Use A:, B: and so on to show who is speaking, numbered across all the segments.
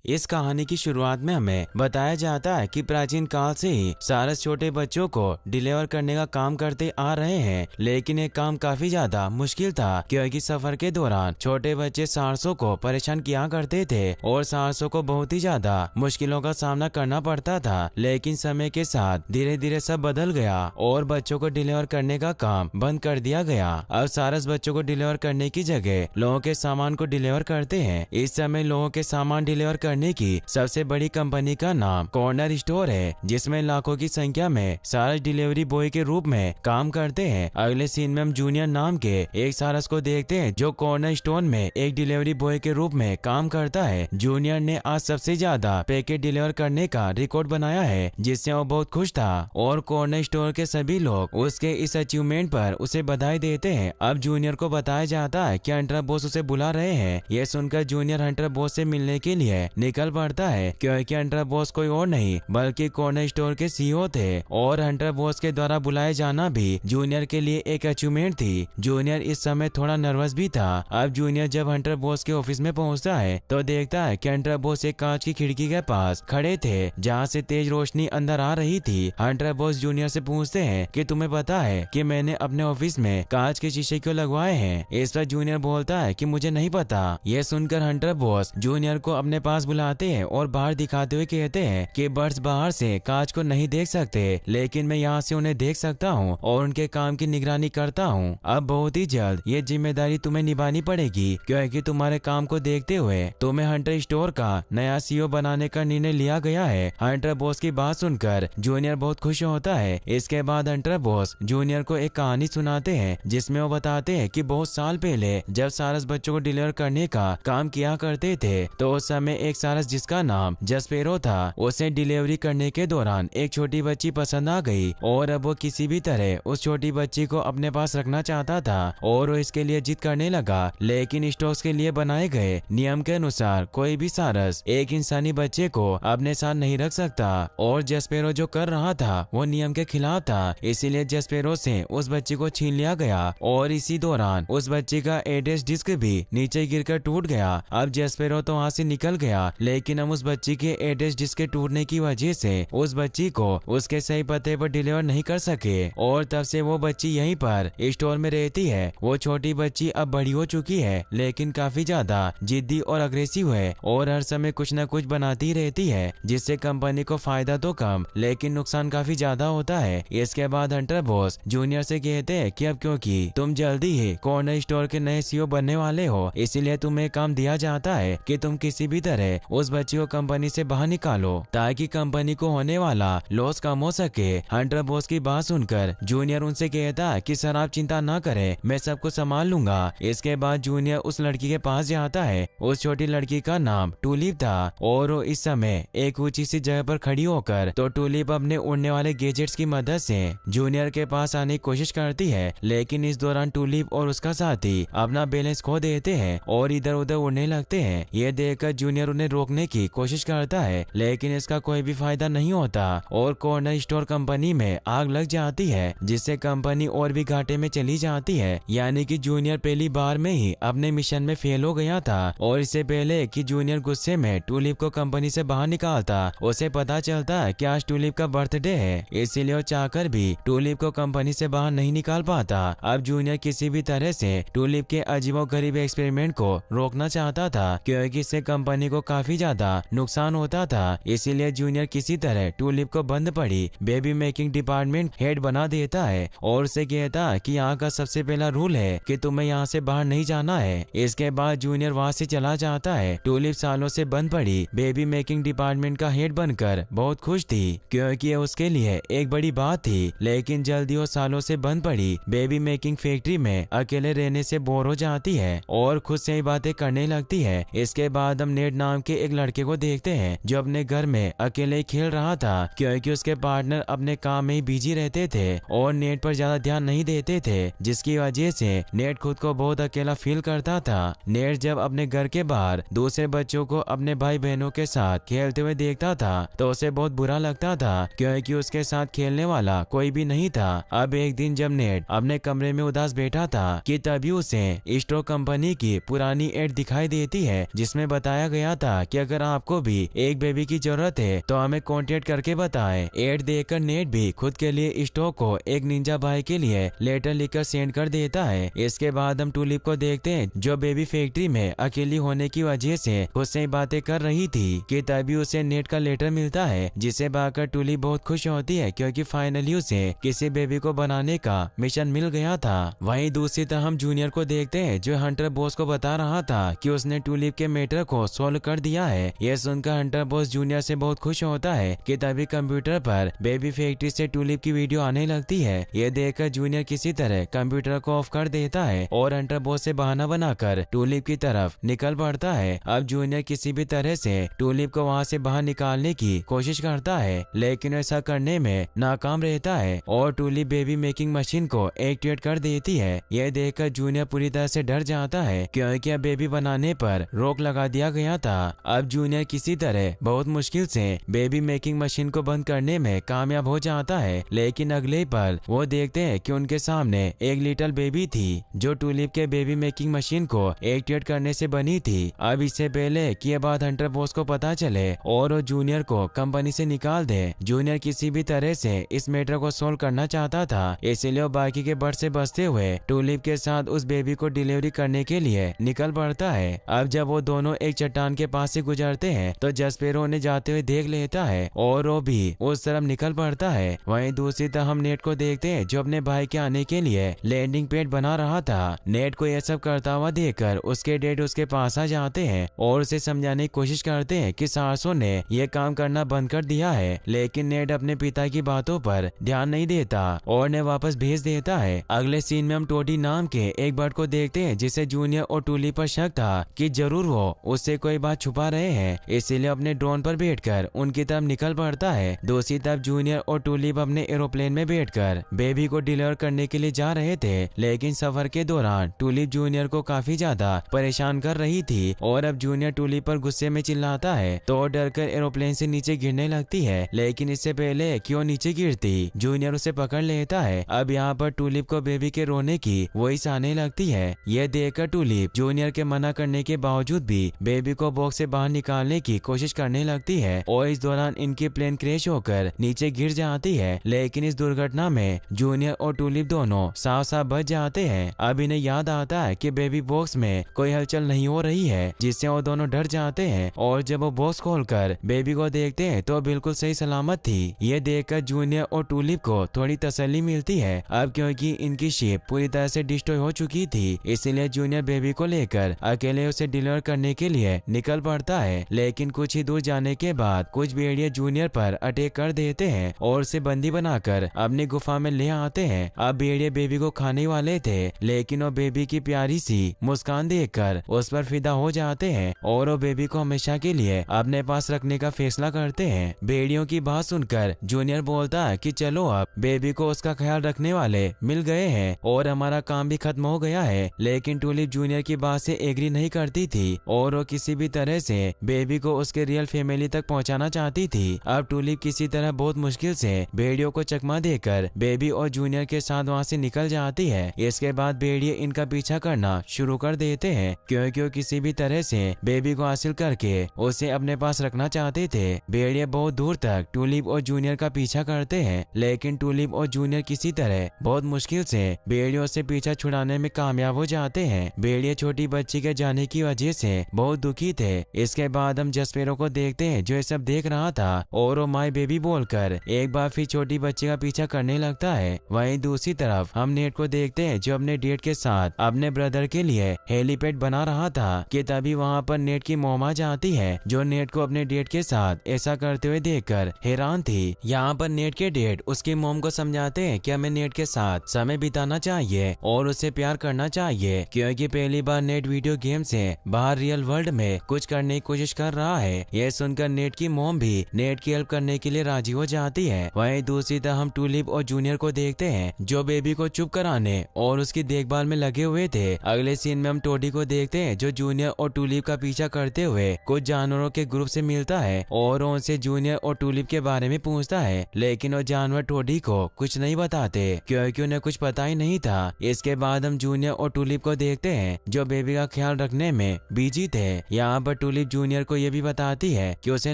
A: इस कहानी की शुरुआत में हमें बताया जाता है कि प्राचीन काल से ही सारस छोटे बच्चों को डिलीवर करने का काम करते आ रहे हैं, लेकिन ये काम काफी ज्यादा मुश्किल था क्योंकि सफर के दौरान छोटे बच्चे सारसों को परेशान किया करते थे और सारसों को बहुत ही ज्यादा मुश्किलों का सामना करना पड़ता था। लेकिन समय के साथ धीरे धीरे सब बदल गया और बच्चों को डिलीवर करने का काम बंद कर दिया गया। अब सारस बच्चों को डिलीवर करने की जगह लोगों के सामान को डिलीवर करते हैं। इस समय लोगों के सामान डिलीवर करने की सबसे बड़ी कंपनी का नाम कॉर्नर स्टोर है, जिसमें लाखों की संख्या में सारस डिलीवरी बॉय के रूप में काम करते हैं। अगले सीन में हम जूनियर नाम के एक सारस को देखते हैं जो कॉर्नर स्टोर में एक डिलीवरी बॉय के रूप में काम करता है। जूनियर ने आज सबसे ज्यादा पैकेट डिलीवर करने का रिकॉर्ड बनाया है, जिससे वो बहुत खुश था और कॉर्नर स्टोर के सभी लोग उसके इस अचीवमेंट पर उसे बधाई देते हैं। अब जूनियर को बताया जाता है कि हंटर बॉस उसे बुला रहे हैं। यह सुनकर जूनियर हंटर बॉस से मिलने के लिए निकल पड़ता है क्योंकि हंटर बॉस कोई और नहीं बल्कि कॉर्नर स्टोर के सीईओ थे और हंटर बॉस के द्वारा बुलाए जाना भी जूनियर के लिए एक अचीवमेंट थी। जूनियर इस समय थोड़ा नर्वस भी था। अब जूनियर जब हंटर बॉस के ऑफिस में पहुंचता है तो देखता है कि हंटर बॉस एक कांच की खिड़की के पास खड़े थे जहां से तेज रोशनी अंदर आ रही थी। हंटर बॉस जूनियर से पूछते हैं कि तुम्हें पता है कि मैंने अपने ऑफिस में कांच के शीशे क्यों लगवाए हैं। इस पर जूनियर बोलता है कि मुझे नहीं पता। यह सुनकर हंटर बॉस जूनियर को अपने पास बुलाते हैं और बाहर दिखाते हुए कहते हैं कि बर्ड्स बाहर से कांच को नहीं देख सकते, लेकिन मैं यहाँ से उन्हें देख सकता हूँ और उनके काम की निगरानी करता हूँ। अब बहुत ही जल्द ये जिम्मेदारी तुम्हें निभानी पड़ेगी क्योंकि तुम्हारे काम को देखते हुए तुम्हें हंटर स्टोर का नया सीईओ बनाने का निर्णय लिया गया है। हंटर बॉस की बात सुनकर जूनियर बहुत खुश होता है। इसके बाद हंटर बॉस जूनियर को एक कहानी सुनाते हैं जिसमें वो बताते हैं कि बहुत साल पहले जब सारस बच्चों को डिलीवर करने का काम किया करते थे तो उस समय एक सारस जिसका नाम जस्पेरो था, उसे डिलीवरी करने के दौरान एक छोटी बच्ची पसंद आ गई और अब वो किसी भी तरह उस छोटी बच्ची को अपने पास रखना चाहता था और वो इसके लिए जिद करने लगा। लेकिन स्टॉक्स के लिए बनाए गए नियम के अनुसार कोई भी सारस एक इंसानी बच्चे को अपने साथ नहीं रख सकता और जस्पेरो जो कर रहा था वो नियम के खिलाफ था, इसीलिए जस्पेरो से उस बच्ची को छीन लिया गया और इसी दौरान उस बच्ची का एड्रेस डिस्क भी नीचे गिरकर टूट गया। अब जस्पेरो तो वहाँ से निकल गया, लेकिन हम उस बच्ची के एड्रेस डिस्क के टूटने की वजह से उस बच्ची को उसके सही पते पर डिलीवर नहीं कर सके और तब से वो बच्ची यहीं पर स्टोर में रहती है। वो छोटी बच्ची अब बड़ी हो चुकी है, लेकिन काफी ज्यादा जिद्दी और अग्रेसिव है और हर समय कुछ न कुछ बनाती रहती है, जिससे कंपनी को फायदा तो कम लेकिन नुकसान काफी ज्यादा होता है। इसके बाद हंटर बॉस जूनियर से कहते हैं कि अब क्योंकि तुम जल्दी ही कॉर्नर स्टोर के नए सीईओ बनने वाले हो, इसीलिए तुम्हें काम दिया जाता है कि तुम किसी भी तरह उस बच्ची को कंपनी से बाहर निकालो ताकि कंपनी को होने वाला लॉस कम हो सके। हंटर बॉस की बात सुनकर जूनियर उनसे कहता है कि सर आप चिंता ना करें, मैं सबको संभाल लूंगा। इसके बाद जूनियर उस लड़की के पास जाता है। उस छोटी लड़की का नाम टूलिप था और वो इस समय एक ऊंची सी जगह पर खड़ी होकर तो टूलिप अपने उड़ने वाले गैजेट्स की मदद से जूनियर के पास आने की कोशिश करती है, लेकिन इस दौरान टूलिप और उसका साथी अपना बैलेंस खो देते हैं और इधर उधर उड़ने लगते हैं। ये देखकर जूनियर उन्हें रोकने की कोशिश करता है, लेकिन इसका कोई भी फायदा नहीं होता और कॉर्नर स्टोर कंपनी में आग लग जाती है, जिससे कंपनी और भी घाटे में चली जाती है। यानी कि जूनियर पहली बार में ही अपने मिशन में फेल हो गया था और इससे पहले कि जूनियर गुस्से में टूलिप को कंपनी से बाहर निकालता, उसे पता चलता है कि आज टूलिप का बर्थडे है, इसीलिए वो चाहकर भी टूलिप को कंपनी से बाहर नहीं निकाल पाता। अब जूनियर किसी भी तरह से टूलिप के अजीबोगरीब एक्सपेरिमेंट को रोकना चाहता था क्योंकि इससे कंपनी को काफी ज्यादा नुकसान होता था, इसीलिए जूनियर किसी तरह टूलिप को बंद पड़ी बेबी मेकिंग डिपार्टमेंट हेड बना देता है और उसे कहता है कि यहाँ का सबसे पहला रूल है कि तुम्हें यहाँ से बाहर नहीं जाना है। इसके बाद जूनियर वहाँ से चला जाता है। टूलिप सालों से बंद पड़ी बेबी मेकिंग डिपार्टमेंट का हेड बनकर बहुत खुश थी क्योंकि ये उसके लिए एक बड़ी बात थी, लेकिन जल्दी वो सालों से बंद पड़ी बेबी मेकिंग फैक्ट्री में अकेले रहने से बोर हो जाती है और खुद से ही बातें करने लगती है। इसके बाद हम नेड नाम के एक लड़के को देखते हैं जो अपने घर में अकेले खेल रहा था क्योंकि उसके पार्टनर अपने काम में ही बिजी रहते थे और नेट पर ज्यादा ध्यान नहीं देते थे, जिसकी वजह से नेट खुद को बहुत अकेला फील करता था। नेट जब अपने घर के बाहर दूसरे बच्चों को अपने भाई बहनों के साथ खेलते हुए देखता था तो उसे बहुत बुरा लगता था क्योंकि उसके साथ खेलने वाला कोई भी नहीं था। अब एक दिन जब नेट अपने कमरे में उदास बैठा था कि तभी उसे स्टोर कंपनी की पुरानी एड दिखाई देती है जिसमें बताया गया था था कि अगर आपको भी एक बेबी की जरूरत है तो हमें कांटेक्ट करके बताएं। एड देखकर नेट भी खुद के लिए स्टॉक को एक निंजा भाई के लिए लेटर लिखकर सेंड कर देता है। इसके बाद हम टूलिप को देखते हैं जो बेबी फैक्ट्री में अकेली होने की वजह से खुद से बातें कर रही थी कि तभी उसे नेट का लेटर मिलता है, जिसे पाकर टूलिप बहुत खुश होती है क्योंकि फाइनली उसे किसी बेबी को बनाने का मिशन मिल गया था। वहीं दूसरी तरफ हम जूनियर को देखते हैं जो हंटर बॉस को बता रहा था कि उसने टूलिप के मैटर को सॉल्व कर दिया है। यह सुनकर हंटर बॉस जूनियर से बहुत खुश होता है कि तभी कंप्यूटर पर बेबी फैक्ट्री से टूलिप की वीडियो आने लगती है। यह देखकर जूनियर किसी तरह कंप्यूटर को ऑफ कर देता है और हंटर बॉस से बहाना बनाकर टूलिप की तरफ निकल पड़ता है। अब जूनियर किसी भी तरह से टूलिप को वहां से बाहर निकालने की कोशिश करता है, लेकिन ऐसा करने में नाकाम रहता है और टूलिप बेबी मेकिंग मशीन को एक्टिवेट कर देती है। यह देखकर जूनियर पूरी तरह से डर जाता है क्योंकि अब बेबी बनाने पर रोक लगा दिया गया था। अब जूनियर किसी तरह बहुत मुश्किल से बेबी मेकिंग मशीन को बंद करने में कामयाब हो जाता है, लेकिन अगले पल वो देखते हैं कि उनके सामने एक लिटिल बेबी थी जो टूलिप के बेबी मेकिंग मशीन को एक्टिवेट करने से बनी थी। अब इससे पहले कि यह बात हंटर बॉस को पता चले और वो जूनियर को कंपनी से निकाल दे, जूनियर किसी भी तरह से इस मैटर को सोल्व करना चाहता था, इसलिए वो बाकी के बर्ड से बचते हुए टूलिप के साथ उस बेबी को डिलीवरी करने के लिए निकल पड़ता है। अब जब वो दोनों एक चट्टान के पास से गुजरते हैं तो जसपेरो उन्हें जाते हुए देख लेता है और वो भी उस तरफ निकल पड़ता है। वहीं दूसरी तरफ हम नेट को देखते हैं जो अपने भाई के आने के लिए लैंडिंग पैड बना रहा था। नेट को यह सब करता हुआ देखकर उसके डैड उसके पास आ जाते हैं और उसे समझाने की कोशिश करते हैं कि सासू ने यह काम करना बंद कर दिया है, लेकिन नेट अपने पिता की बातों पर ध्यान नहीं देता और ने वापस भेज देता है। अगले सीन में हम टोडी नाम के एक बर्ड को देखते हैं जिसे जूनियर और टूलिप पर शक था कि जरूर वो उससे कोई बात छुपा रहे हैं, इसीलिए अपने ड्रोन पर बैठकर उनकी तरफ निकल पड़ता है। दूसरी तरफ जूनियर और टूलिप अपने एरोप्लेन में बैठकर बेबी को डिलीवर करने के लिए जा रहे थे, लेकिन सफर के दौरान टूलिप जूनियर को काफी ज्यादा परेशान कर रही थी और अब जूनियर टूलिप पर गुस्से में चिल्लाता है तो डरकर एरोप्लेन से नीचे गिरने लगती है, लेकिन इससे पहले कि वो नीचे गिरती जूनियर उसे पकड़ लेता है। अब यहाँ पर टूलिप को बेबी के रोने की वॉइस आने लगती है। यह देखकर टूलिप जूनियर के मना करने के बावजूद भी बेबी को बॉक्स से बाहर निकालने की कोशिश करने लगती है और इस दौरान इनकी प्लेन क्रैश होकर नीचे गिर जाती है, लेकिन इस दुर्घटना में जूनियर और टूलिप दोनों साफ साफ बच जाते हैं। अब इन्हें याद आता है कि बेबी बॉक्स में कोई हलचल नहीं हो रही है, जिससे वो दोनों डर जाते हैं और जब वो बॉक्स खोलकर बेबी को देखते हैं तो बिल्कुल सही सलामत थी। ये देखकर जूनियर और टूलिप को थोड़ी तसल्ली मिलती है। अब क्योंकि इनकी शिप पूरी तरह से डिस्ट्रॉय हो चुकी थी, इसलिए जूनियर बेबी को लेकर अकेले उसे डिलीवर करने के लिए निकल पड़ता है, लेकिन कुछ ही दूर जाने के बाद कुछ भेड़िए जूनियर पर अटैक कर देते हैं और उसे बंदी बनाकर अपनी गुफा में ले आते हैं। अब भेड़िए बेबी को खाने वाले थे, लेकिन वो बेबी की प्यारी सी मुस्कान देखकर उस पर फिदा हो जाते हैं और वो बेबी को हमेशा के लिए अपने पास रखने का फैसला करते हैं। भेड़ियों की बात सुनकर जूनियर बोलता है कि चलो अब बेबी को उसका ख्याल रखने वाले मिल गए हैं और हमारा काम भी खत्म हो गया है, लेकिन टूलिप जूनियर की बात से एग्री नहीं करती थी और वो किसी भी तरह से बेबी को उसके रियल फैमिली तक पहुंचाना चाहती थी। अब टूलिप किसी तरह बहुत मुश्किल से भेड़ियों को चकमा देकर बेबी और जूनियर के साथ वहां से निकल जाती है। इसके बाद भेड़िए इनका पीछा करना शुरू कर देते हैं क्योंकि वो किसी भी तरह से बेबी को हासिल करके उसे अपने पास रखना चाहते थे। भेड़िए बहुत दूर तक टूलिप और जूनियर का पीछा करते हैं, लेकिन टूलिप और जूनियर किसी तरह बहुत मुश्किल से भेड़ियों से पीछा छुड़ाने में कामयाब हो जाते हैं। भेड़िए छोटी बच्ची के जाने की वजह से बहुत दुखी थे। इसके बाद हम जसपेरो को देखते हैं जो ये सब देख रहा था और वो माय बेबी बोलकर एक बार फिर छोटी बच्ची का पीछा करने लगता है। वहीं दूसरी तरफ हम नेट को देखते हैं जो अपने डेट के साथ अपने ब्रदर के लिए हेलीपैड बना रहा था कि तभी वहाँ पर नेट की मोम आ जाती है जो नेट को अपने डेट के साथ ऐसा करते हुए देखकर हैरान थी। यहाँ पर नेट के डेट उसकी मोम को समझाते हैं कि हमें नेट के साथ समय बिताना चाहिए और उसे प्यार करना चाहिए क्योंकि पहली बार नेट वीडियो गेम से बाहर रियल वर्ल्ड में कुछ करने की कोशिश कर रहा है। यह सुनकर नेट की मोम भी नेट की हेल्प करने के लिए राजी हो जाती है। वहीं दूसरी तरफ हम टूलिप और जूनियर को देखते हैं जो बेबी को चुप कराने और उसकी देखभाल में लगे हुए थे। अगले सीन में हम टोडी को देखते हैं जो जूनियर और टूलिप का पीछा करते हुए कुछ जानवरों के ग्रुप से मिलता है और उनसे जूनियर और टूलिप के बारे में पूछता है, लेकिन वो जानवर टोडी को कुछ नहीं बताते क्योंकि उन्हें कुछ पता ही नहीं था। इसके बाद हम जूनियर और टूलिप को देखते हैं जो बेबी का ख्याल रखने में बिजी थे। यहाँ पर टूलिप जूनियर को ये भी बताती है कि उसे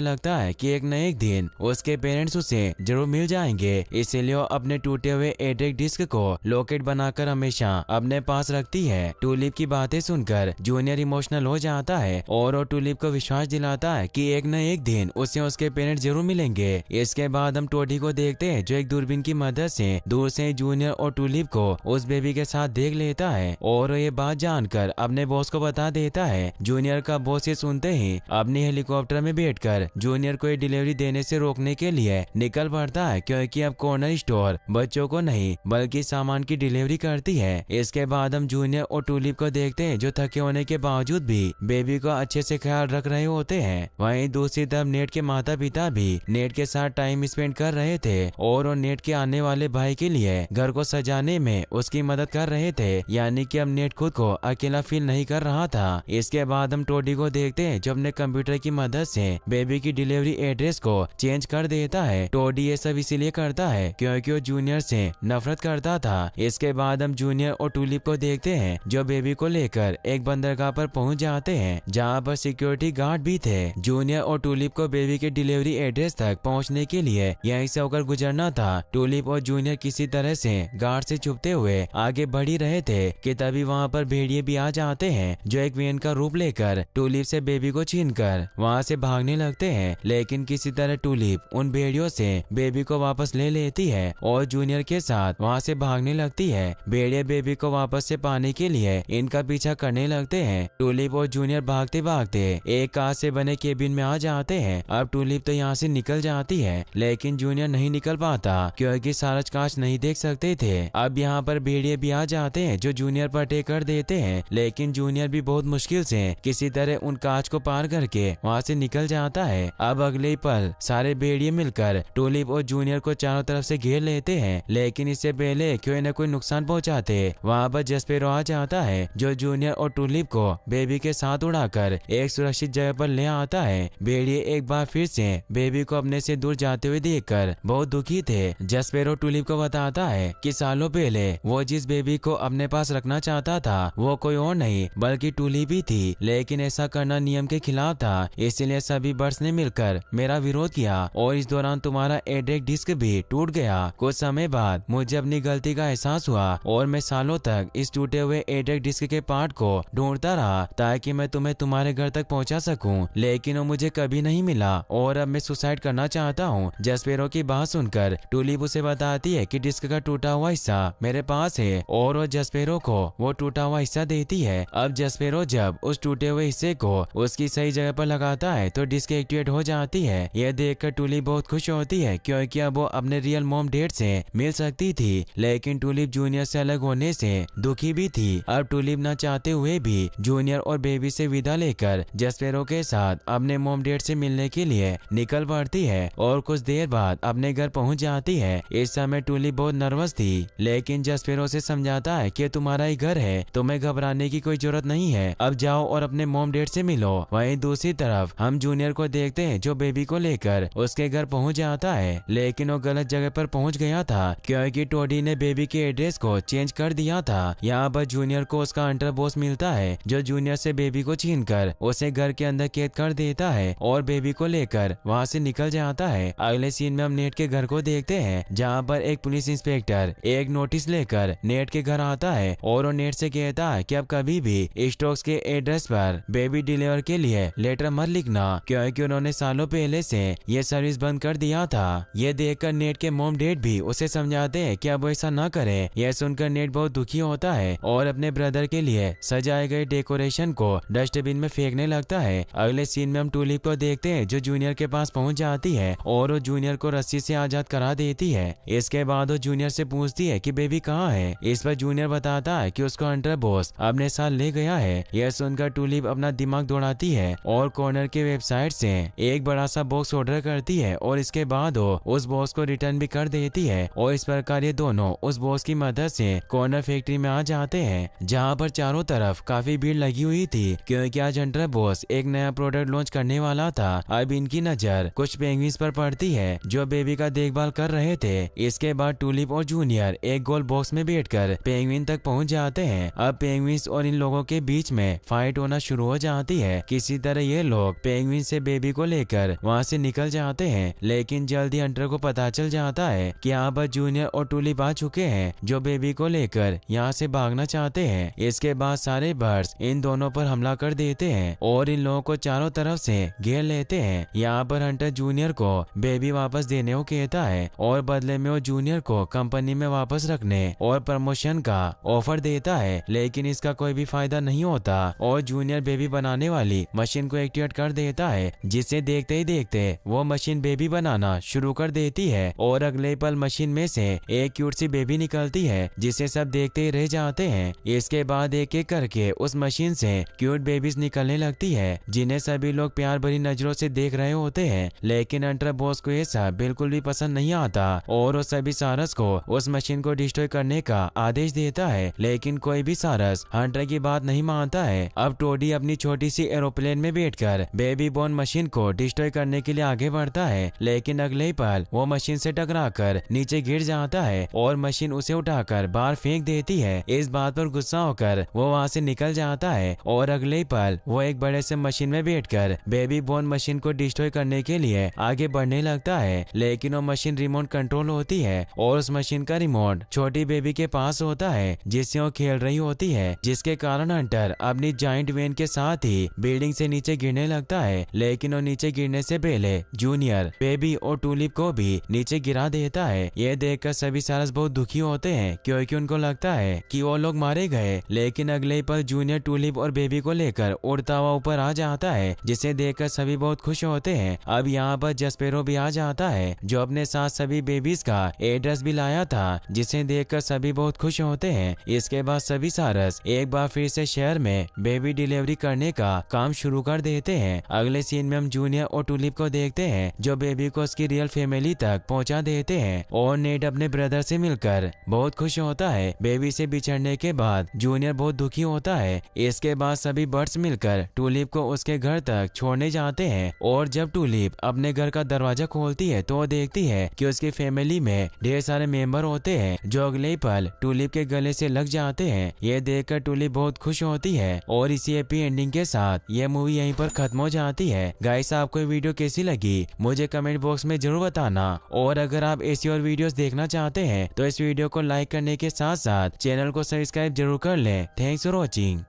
A: लगता है कि एक न एक दिन उसके पेरेंट्स उसे जरूर मिल जाएंगे, इसीलिए वो अपने टूटे हुए एड्रेस डिस्क को लॉकेट बनाकर हमेशा अपने पास रखती है। टूलिप की बातें सुनकर जूनियर इमोशनल हो जाता है और वो टूलिप को विश्वास दिलाता है कि एक न एक दिन उसे उसके पेरेंट्स जरूर मिलेंगे। इसके बाद हम टोडी को देखते हैं जो एक दूरबीन की मदद से दूर से जूनियर और टूलिप को उस बेबी के साथ देख लेता है और ये बात जानकर अपने बॉस को बता देता है। जूनियर का बॉस ये सुनते ही अपनी हेलीकॉप्टर में बैठकर जूनियर को ये डिलीवरी देने से रोकने के लिए निकल पड़ता है, क्योंकि अब कॉर्नर स्टोर बच्चों को नहीं बल्कि सामान की डिलीवरी करती है। इसके बाद हम जूनियर और टूलिप को देखते हैं जो थके होने के बावजूद भी बेबी का अच्छे से ख्याल रख रहे होते हैं। वहीं दूसरी तरफ नेट के माता पिता भी नेट के साथ टाइम स्पेंड कर रहे थे और वो नेट के आने वाले भाई के लिए घर को सजाने में उसकी मदद कर रहे थे, यानी कि अब नेट खुद को अकेला फील नहीं कर रहा था। इसके बाद हम टोडी को देखते हैं जो अपने कंप्यूटर की मदद से बेबी की डिलीवरी एड्रेस को चेंज कर देता है। टोडी ये सब इसीलिए करता है क्योंकि वो जूनियर से नफरत करता था। इसके बाद हम जूनियर और टूलिप को देखते हैं जो बेबी को लेकर एक बंदरगाह पर पहुंच जाते हैं जहां पर सिक्योरिटी गार्ड भी थे। जूनियर और टूलिप को बेबी के डिलीवरी एड्रेस तक पहुंचने के लिए यहीं से होकर गुजरना था। टूलिप और जूनियर किसी तरह से गार्ड से छुपते हुए आगे बढ़ ही रहे थे कि तभी वहां पर भेड़िए भी आ जाते हैं जो एक वेन का रूप लेकर टूलिप से बेबी को छीनकर वहां से भागने लगते हैं, लेकिन किसी तरह टूलिप उन भेड़ियों से बेबी को वापस ले लेती है और जूनियर के साथ वहां से भागने लगती है। भेड़िए बेबी को वापस से पाने के लिए इनका पीछा करने लगते हैं। टूलिप और जूनियर भागते भागते एक कांच से बने केबिन में आ जाते हैं। अब टूलिप तो यहाँ से निकल जाती है, लेकिन जूनियर नहीं निकल पाता क्योंकि सारा कांच नहीं देख सकते थे। अब यहाँ पर भेड़िए भी आ जाते हैं जो जूनियर पर अटैक कर देते हैं, लेकिन जूनियर भी बहुत मुश्किल से किसी तरह उन कांच को पार करके वहाँ से निकल जाता है। अब अगले ही पल सारे भेड़िए मिलकर टूलिप और जूनियर को चारों तरफ से घेर लेते हैं, लेकिन इससे पहले कोई न कोई नुकसान पहुंचाते वहाँ पर जस्पेरो आ जाता है जो जूनियर और टूलिप को बेबी के साथ उड़ाकर एक सुरक्षित जगह पर ले आता है। भेड़िए एक बार फिर से बेबी को अपने से दूर जाते हुए देखकर बहुत दुखी थे। जस्पेरो टूलिप को बताता है कि सालों पहले वो जिस बेबी को अपने पास रखना चाहता था वो कोई और नहीं बल्कि टूलिप ही थी, लेकिन ऐसा करना नियम के खिलाफ था, इसलिए सभी बर्ड्स ने मिलकर मेरा विरोध किया और इस दौरान तुम्हारा एड्रेस डिस्क भी टूट गया। कुछ समय बाद मुझे अपनी गलती का एहसास हुआ और मैं सालों तक इस टूटे हुए एड्रेस डिस्क के पार्ट को ढूंढता रहा ताकि मैं तुम्हें तुम्हारे घर तक पहुंचा सकूं, लेकिन वो मुझे कभी नहीं मिला और अब मैं सुसाइड करना चाहता हूं। जस्पेरो की बात सुनकर टूलिप उसे बताती है कि डिस्क का टूटा हुआ हिस्सा मेरे पास है और वो जस्पेरो को वो टूटा हुआ हिस्सा देती है। अब जस्पेरो जब उस टूटे हुए हिस्से को उसकी सही जगह पर लगाता है तो डिस्क एक्टिवेट हो जाती है। यह देखकर टूलिप बहुत खुश होती है क्योंकि अब वो अपने रियल मॉम डैड से मिल सकती थी, लेकिन टूलिप जूनियर से अलग होने से दुखी भी थी। अब टूलिप न चाहते हुए भी जूनियर और बेबी से विदा लेकर जस्पेरो के साथ अपने मॉम डैड से मिलने के लिए निकल पड़ती है और कुछ देर बाद अपने घर पहुंच जाती है। इस समय टूलिप बहुत नर्वस थी, लेकिन जस्पेरो से समझाता है कि तुम्हारा ही घर है, तुम्हें घबराने की कोई जरूरत नहीं है, अब जाओ और अपने मॉम डैड से मिलो। वहीं दूसरी तरफ हम जूनियर को देखते हैं जो बेबी को लेकर उसके घर पहुंच जाता है, लेकिन वो गलत जगह पर पहुंच गया था क्योंकि टोडी ने बेबी के एड्रेस को चेंज कर दिया था। यहाँ पर जूनियर को उसका अंडर बॉस मिलता है जो जूनियर से बेबी को छीनकर उसे घर के अंदर कैद कर देता है और बेबी को लेकर वहाँ से निकल जाता है। अगले सीन में हम नेट के घर को देखते हैं जहाँ पर एक पुलिस इंस्पेक्टर एक नोटिस लेकर नेट के घर आता है और वो नेट से कहता है कि अब कभी भी स्टॉक्स के एड्रेस पर बेबी डिलीवर के लिए लेटर मत लिखना क्योंकि उन्होंने सालों पहले से ये सर्विस बंद कर दिया था। ये देखकर नेट के मॉम डैड भी उसे समझाते हैं कि अब वो ऐसा न करे। यह सुनकर नेट बहुत दुखी होता है और अपने ब्रदर के लिए सजाए गए डेकोरेशन को डस्टबिन में फेंकने लगता है। अगले सीन में हम टूलिप को देखते हैं जो जूनियर के पास पहुंच जाती है और वो जूनियर को रस्सी से आजाद करा देती है। इसके बाद वो जूनियर से पूछती है कि बेबी कहाँ है। इस पर जूनियर बताता है कि उसको अंडर बॉस अपने साथ ले गया है। यह सुनकर टूलिप अपना दिमाग दौड़ाती है और कॉर्नर के वेबसाइट से एक बड़ा सा बॉक्स ऑर्डर करती है और इसके बाद वो उस बॉक्स को रिटर्न भी कर देती है और इस प्रकार ये दोनों उस बॉक्स की मदद से कॉर्नर फैक्ट्री में आ जाते हैं जहाँ पर चारों तरफ काफी भीड़ लगी हुई थी क्योंकि आज अंडर बॉस एक नया प्रोडक्ट लॉन्च करने वाला था। अब इनकी नजर कुछ पेंगुइन्स पर पड़ती है जो बेबी का देखभाल कर रहे थे। इसके बाद टूलिप और जूनियर एक गोल बॉक्स में बैठकर पेंगुइन तक पहुंच जाते हैं। अब पेंगुइन्स और इन लोगों के बीच में फाइट होना शुरू हो जाती है। है। किसी तरह ये लोग पेंगुइन से बेबी को लेकर वहाँ से निकल जाते हैं, लेकिन जल्दी हंटर को पता चल जाता है कि यहाँ पर जूनियर और टूलिप आ चुके हैं जो बेबी को लेकर यहाँ से भागना चाहते हैं। इसके बाद सारे बर्ड्स इन दोनों पर हमला कर देते हैं और इन लोगों को चारों तरफ से घेर लेते हैं। यहाँ पर हंटर जूनियर को बेबी वापस देने को कहता है और बदले में वो जूनियर को कंपनी में वापस रखने और प्रमोशन का ऑफर देता है, लेकिन इसका कोई भी फायदा नहीं होता और जूनियर बेबी बनाने वाली मशीन को एक्टिवेट कर देता है, जिसे देखते ही देखते वो मशीन बेबी बनाना शुरू कर देती है और अगले पल मशीन में से एक क्यूट सी बेबी निकलती है जिसे सब देखते ही रह जाते हैं। इसके बाद एक एक करके उस मशीन से क्यूट बेबीज निकलने लगती है जिन्हें सभी लोग प्यार भरी नजरों से देख रहे होते हैं, लेकिन हंटर बॉस को ये सब बिल्कुल भी पसंद नहीं आता और वो सभी सारस को उस मशीन को डिस्ट्रॉय करने का आदेश देता है, लेकिन कोई भी सारस हंटर की बात नहीं मानता है। अब टोडी अपनी छोटी सी एरोप्लेन में बैठकर बेबी बोन मशीन को डिस्ट्रॉय करने के लिए आगे बढ़ता है, लेकिन अगले ही पल वो मशीन से टकराकर नीचे गिर जाता है और मशीन उसे उठाकर बाहर फेंक देती है। इस बात पर गुस्सा होकर वो वहाँ से निकल जाता है और अगले ही पल वो एक बड़े से मशीन में बैठकर बेबी बोन मशीन को डिस्ट्रॉय करने के लिए आगे बढ़ने लगता है, लेकिन वो मशीन रिमोट कंट्रोल होती है और उस मशीन का रिमोट छोटी बेबी के पास होता है जिससे वो खेल रही होती है, जिसके कारण हंटर अपनी जाइंट वेन के साथ ही बिल्डिंग से नीचे गिरने लगता है, लेकिन वो नीचे गिरने से पहले जूनियर बेबी और टूलिप को भी नीचे गिरा देता है। ये देखकर सभी सारस बहुत दुखी होते हैं क्योंकि उनको लगता है कि वो लोग मारे गए, लेकिन अगले पल जूनियर टूलिप और बेबी को लेकर उड़ता हुआ ऊपर आ जाता है जिसे देखकर सभी बहुत खुश होते हैं। अब यहाँ पर जस्पेरो भी आ जाता है जो अपने साथ सभी बेबीज का एड्रेस भी लाया था, जिसे देखकर सभी बहुत खुश होते हैं। इसके बाद सभी सारस एक बार फिर से शहर में बेबी डिलीवरी करने का काम शुरू कर देते हैं। अगले सीन में हम जूनियर और टूलिप को देखते हैं जो बेबी को उसकी रियल फैमिली तक पहुंचा देते हैं और नेट अपने ब्रदर से मिलकर बहुत खुश होता है। बेबी से बिछड़ने के बाद जूनियर बहुत दुखी होता है। इसके बाद सभी बर्ड्स मिलकर टूलिप को उसके घर तक छोड़ने जाते हैं और जब टूलिप अपने घर का दरवाजा खोलती है तो वो देखती है कि उसकी फैमिली में ढेर सारे मेंबर होते हैं जो अगले ही पल टूलिप के गले से लग जाते हैं। ये देखकर टूलिप बहुत खुश होती है और इसी हैप्पी एंडिंग के साथ ये मूवी यहीं पर खत्म हो जाती है। गाइस, आपको ये वीडियो कैसी लगी मुझे कमेंट बॉक्स में जरूर बताना और अगर आप ऐसी और वीडियोस देखना चाहते हैं तो इस वीडियो को लाइक करने के साथ साथ चैनल को सब्सक्राइब जरूर कर लें। Thanks for watching.